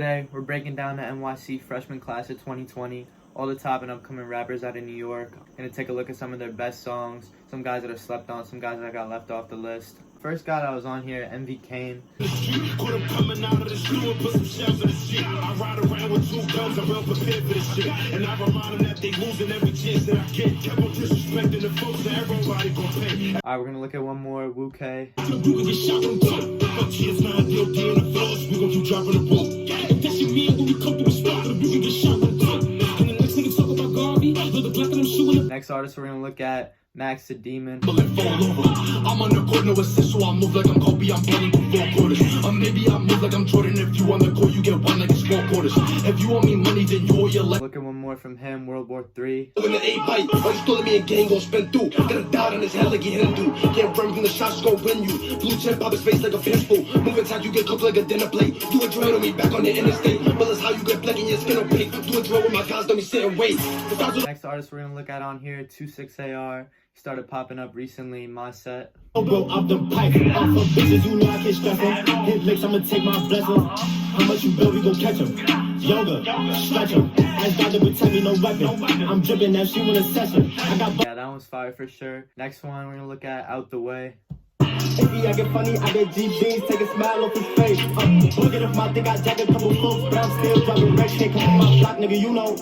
today we're breaking down the NYC freshman class of 2020, all the top and upcoming rappers out of New York. Gonna take a look at some of their best songs, some guys that are slept on, some guys that got left off the list. First guy that was on here, MV Kane. Alright, we're gonna look at one more, Wu K. Next artist we're gonna look at, Max the Demon. I'm on the court, no assist, so I move like I'm Kobe, I'm playing for 4 quarters. Maybe I move like I'm Jordan. If you on the court, you get one like it's 4 quarters. If you owe me money, then you owe your life. Look at one more from him, World War III. When the 8 bite, all you stole me a gang gon' spin through. Got a dot on his head like he hit him through. Can't run from the shots, gon' win you. Blue chip, pop his face like a fistful. Moving tight, you get cooked like a dinner plate. Do a drill on me back on the interstate. But that's how you get black in your skin opaque. Do a drill with my guys, don't be sit and wait. Next artist we're gonna look at on here, 26AR. Started popping up recently, My Set. Bro, up the pipe, off of bitches, you know I can't stress them. Hit licks, I'ma take my blessing. How much you build, we gon' catch him. Yoga, stretch him. Ask doctor, but tell me no weapon. I'm dripping that she want a session. Yeah, that one's fire for sure. Next one we're gonna look at, Out the Way. Baby, I get funny, I get GBs, take a smile off his face. Look at if my dick, I jack a couple folks, but I'm still driving red. Can't come on my block, nigga, you know.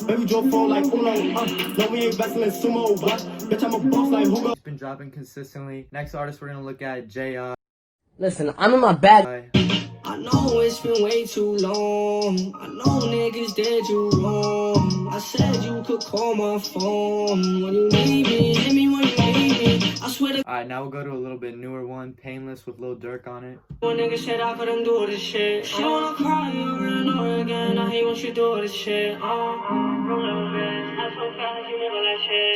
Baby, drove phone like Uno. No, we ain't wrestling sumo, what? Bitch, I'm a boss like Hugo. He's been dropping consistently. Next artist we're gonna look at, J.I. Listen, I'm in my bag. I know it's been way too long. I know niggas did you wrong. I said you could call my phone when you need me. Hit me when you need me. I swear to Alright, now we'll go to a little bit newer one, Painless with Lil Durk on it. one nigga said I couldn't do this shit. She wanna cry over and over again. I hate when she do this shit.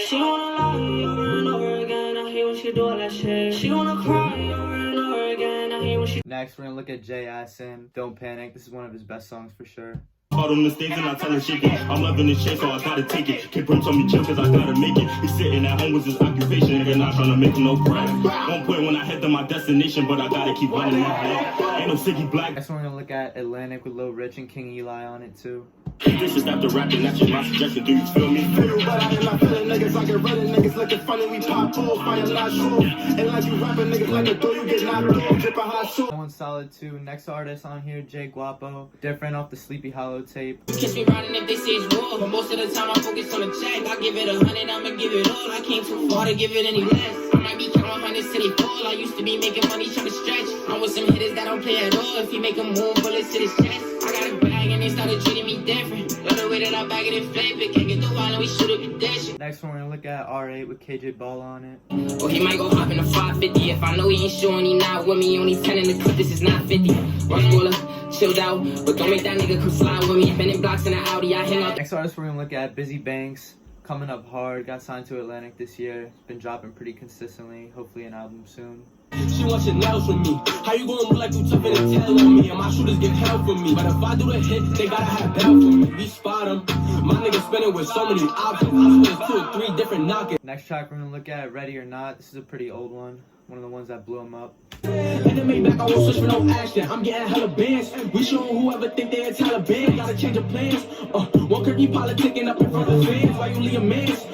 She wanna lie over and over again. I hate when she do that shit. She wanna cry over and over again. I hate when she. Next, we're gonna look at Jay Asin, Don't Panic. This is one of his best songs for sure. Hard on the stage and I tell her shake it. I'm loving this shit, so I gotta take it. Kid Brim told me chill, cause I gotta make it. He's sitting at home with his occupation, nigga, not trying to make no bread. 1 point when I head to my destination, but I gotta keep running my head. Ain't no Siggy Black. Next one, we're gonna look at Atlantic with Lil Rich and King Eli on it too. This is after rapping, that's just my suggestion. Do you feel me? Feel but I am not feeling niggas like it running. Niggas looking funny, we pop off, fire not true. And like you rapping, niggas like a door, you get knocked off, dripping hot shoe. That one's solid too. Next artist on here, Jay Guapo. Different off the Sleepy Hollow tape. Kiss me riding if they say it's raw, but most of the time I focus on the check. I give it 100, I'ma give it all. I came too far to give it any less. I might be counting hundreds till they fall. I used to be making money trying to stretch. I'm with some hitters that don't play at all. If he make a move, bullets to his chest. I got a bag and they started treating me different. Love the way that I bag it and flip it. Can't get the wine and we shoot up your dish. Next one, we're gonna look at R8 with KJ Ball on it. Or he might go hop in a 550. If I know he ain't showing, he not with me. Only 10 in the clip, this is not 50. Rush cooler, chilled out, but don't make that nigga come slide with me. Bending blocks in the Audi, I hang out. Next artist we're gonna look at, Busy Banks. Coming up hard, got signed to Atlantic this year. Been dropping pretty consistently, hopefully an album soon. She wants Chanel from me. How you gonna look like you tougher than tell on me? And my shooters get hell from me. But if I do the hit, they gotta have bell for me. We spot them. My nigga spinning with so many options. I swear it's 2 or 3 different knockers. Next track we're gonna look at, Ready or Not. This is a pretty old one. One of the ones that blew him up. And then make back, I won't switch for no action. I'm getting hella bands. We showing whoever think they a Taliban. Gotta change the plans. One Kirky politicking up in front of fans. Why you leave a mans?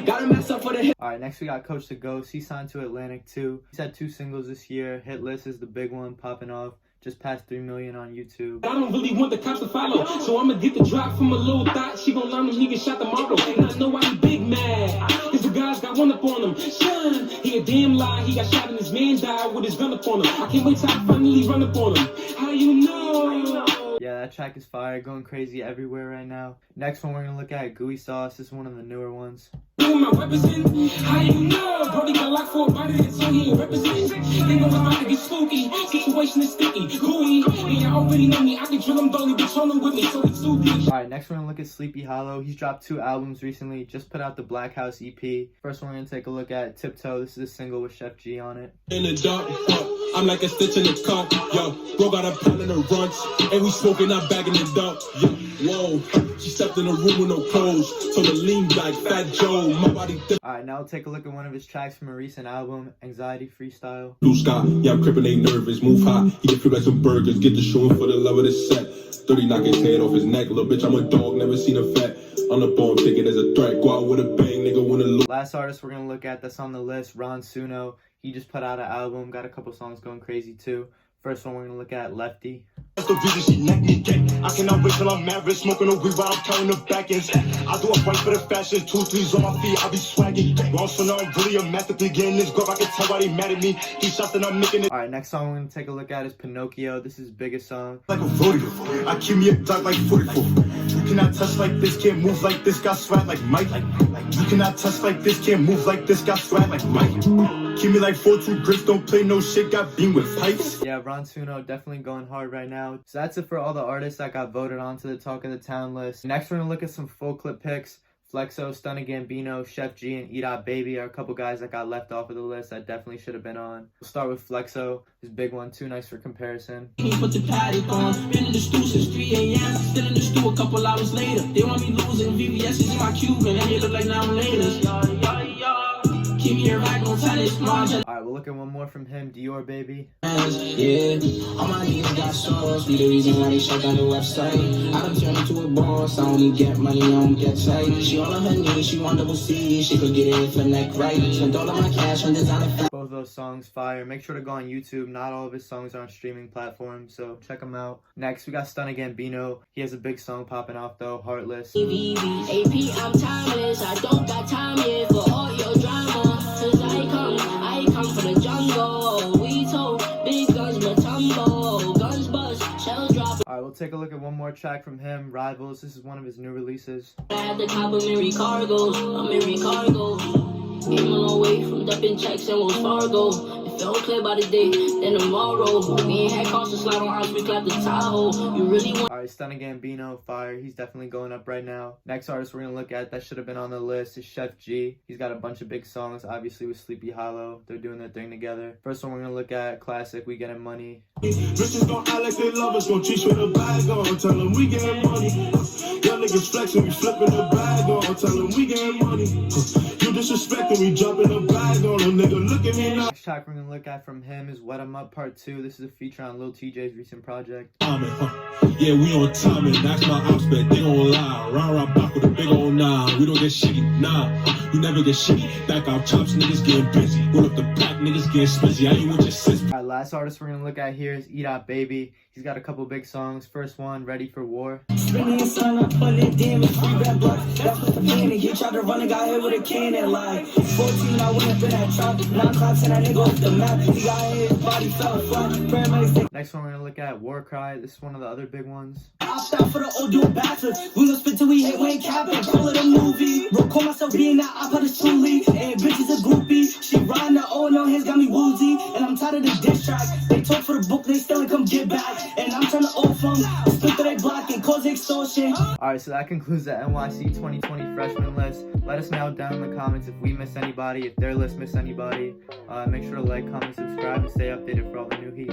Gotta mess up for the hit. Alright, next we got Coach the Ghost. He signed to Atlantic too. He's had 2 singles this year. Hit List is the big one, popping off. Just passed 3 million on YouTube. I don't really want the cops to follow, so I'ma get the drop from a little thought. She gon' learn him, he get shot tomorrow. And I know why he big mad. Cause the guys got one up on him. Shun, he a damn lie. He got shot and his man died with his gun up on him. I can't wait till I finally run up on him. How you know? Yeah, that track is fire, going crazy everywhere right now. Next one we're gonna look at, Gooey Sauce. This is one of the newer ones. My represent, how you know? Brody got locked for a bite of it, so he ain't represent. They know it's about to get spooky. Situation is sticky. Gooey, and y'all already know me. I can drill him dolly, bitch, on him with me, so it's too deep. Alright, next we're gonna look at Sleepy Hollow. He's dropped 2 albums recently. Just put out the Black House EP. First one we're gonna take a look at, Tiptoe. This is a single with Chef G on it. In the dark, I'm like a stitch in the cut. Yo, bro got a pound in the runs, and we smoking up back in the dark. Yo. Whoa, she stepped in a room with no clothes. Told her lean back, Fat Joe. My body thick. Alright, now take a look at one of his tracks from a recent album, Anxiety Freestyle. Blue sky, yeah, I'm crippin', ain't nervous. Move high, he can feel like some burgers. Get the showing for the love of the set. 30 knock his head off his neck. Little bitch, I'm a dog, never seen a vet. On the bone, take it as a threat. Go out with a bang, nigga, wanna lose. Last artist we're gonna look at that's on the list, Ron Suno. He just put out an album, got a couple songs going crazy too. First one we're gonna look at, Lefty. That's the reason she let me get. I cannot wait till I'm married, smoking a weed while I'm counting the back ends. I do a fight for the fashion, 2 3s on my feet, I be swagging. Wrong, so now I'm really a masterfully getting this grub. I can tell why they mad at me. These shots that I'm making it. Alright, next song we're gonna take a look at is Pinocchio. This is his biggest song. Like a rodeo, I keep me a dog like 44. You cannot touch like this, can't move like this, got swag like Mike. You cannot touch like this, can't move like this, got swag like Mike. Keep me like 4-2 grits, don't play no shit, got beam with pipes. Yeah, Ron Suno definitely going hard right now. So that's it for all the artists that got voted onto the Talk of the Town list. Next we're gonna look at some full clip picks. Flexo, Stunna Gambino, Chef G, and E. Baby are a couple guys that got left off of the list that definitely should have been on. We'll start with Flexo, his big one, Too Nice for Comparison. Put the paddock on, been in the stew since 3 a.m. Still in the stew a couple hours later. They want me losing VVS is in my Cuban, and they look like now later. Keep me a rag on tennis, Alright, we'll look at one more from him, Dior Baby. Yeah, all my niggas got sauce. Be the reason why they shut down the website. I done turned into a boss. I only get money, I don't get sight. She all on her knees, she want double C. She could get it for neck right. Spent all of my cash on designer. Both of those songs fire. Make sure to go on YouTube. Not all of his songs are on streaming platforms, so check them out. Next, we got Stunna Gambino. He has a big song popping off though, Heartless. AP, I'm timeless. I don't got time yet for all your drama. Cause I come for the jungle. We told big guns, Matumbo. Guns bust, shells drop. Alright, we'll take a look at one more track from him, Rivals. This is one of his new releases. I had the cop of Mary Cargo. I'm Mary Cargo. Came a long way from dumping checks and Wells Fargo. If it don't clear by the day, then tomorrow. We ain't had cars to slide on house, we clapped the Tahoe. You really want. Alright, Stunna Gambino, fire. He's definitely going up right now. Next artist we're gonna look at that should have been on the list is Chef G. He's got a bunch of big songs, obviously with Sleepy Hollow. They're doing their thing together. First one we're gonna look at, classic, We Getting Money. Bitches gon' act like they love us, gon' cheat with a bag on. Tell them we getting money. Y'all niggas flexing, we flipping the bag on. Tell them we getting money. You disrespecting, we dropping the bag on them, nigga. Look at me now. Next track we're gonna look at from him is Wet 'Em Up Part 2. This is a feature on Lil TJ's recent project. Yeah, we on timing, that's my ops bet, they gon' lie. Round block with a big old 9. We don't get shitty, nah. You never get shitty. Back out chops, niggas getting busy. Roll up the pack, niggas getting spizzy. I ain't with your sis. Alright, last artist we're gonna look at here is E. Baby. He's got a couple big songs. First one, Ready for War. Spinning sun, I put it damage, free red blood. That's what the panic. He tried to run and got hit with a cannon like 14. I went up in that trap. 9 clocks and that nigga off the map. He got hit, his body fell flat. Paramedics. Next one we're gonna look at, War Cry. This is one of the other big ones. I'll stop for the old dude bastard. We gon' spit till we hit Wayne Capping. Call it a movie. Record myself being that I put a truly. And bitch is a groupie. She riding the O and no hands got me woozy. And I'm tired of the diss track. They talk for the book, they still ain't come get back. And I'm trying to off them. Spit through they block and cause extortion. Alright, so that concludes the NYC 2020 freshman list. Let us know down in the comments if we missed anybody, if their list missed anybody. Make sure to like, comment, subscribe, and stay updated for all the new heat.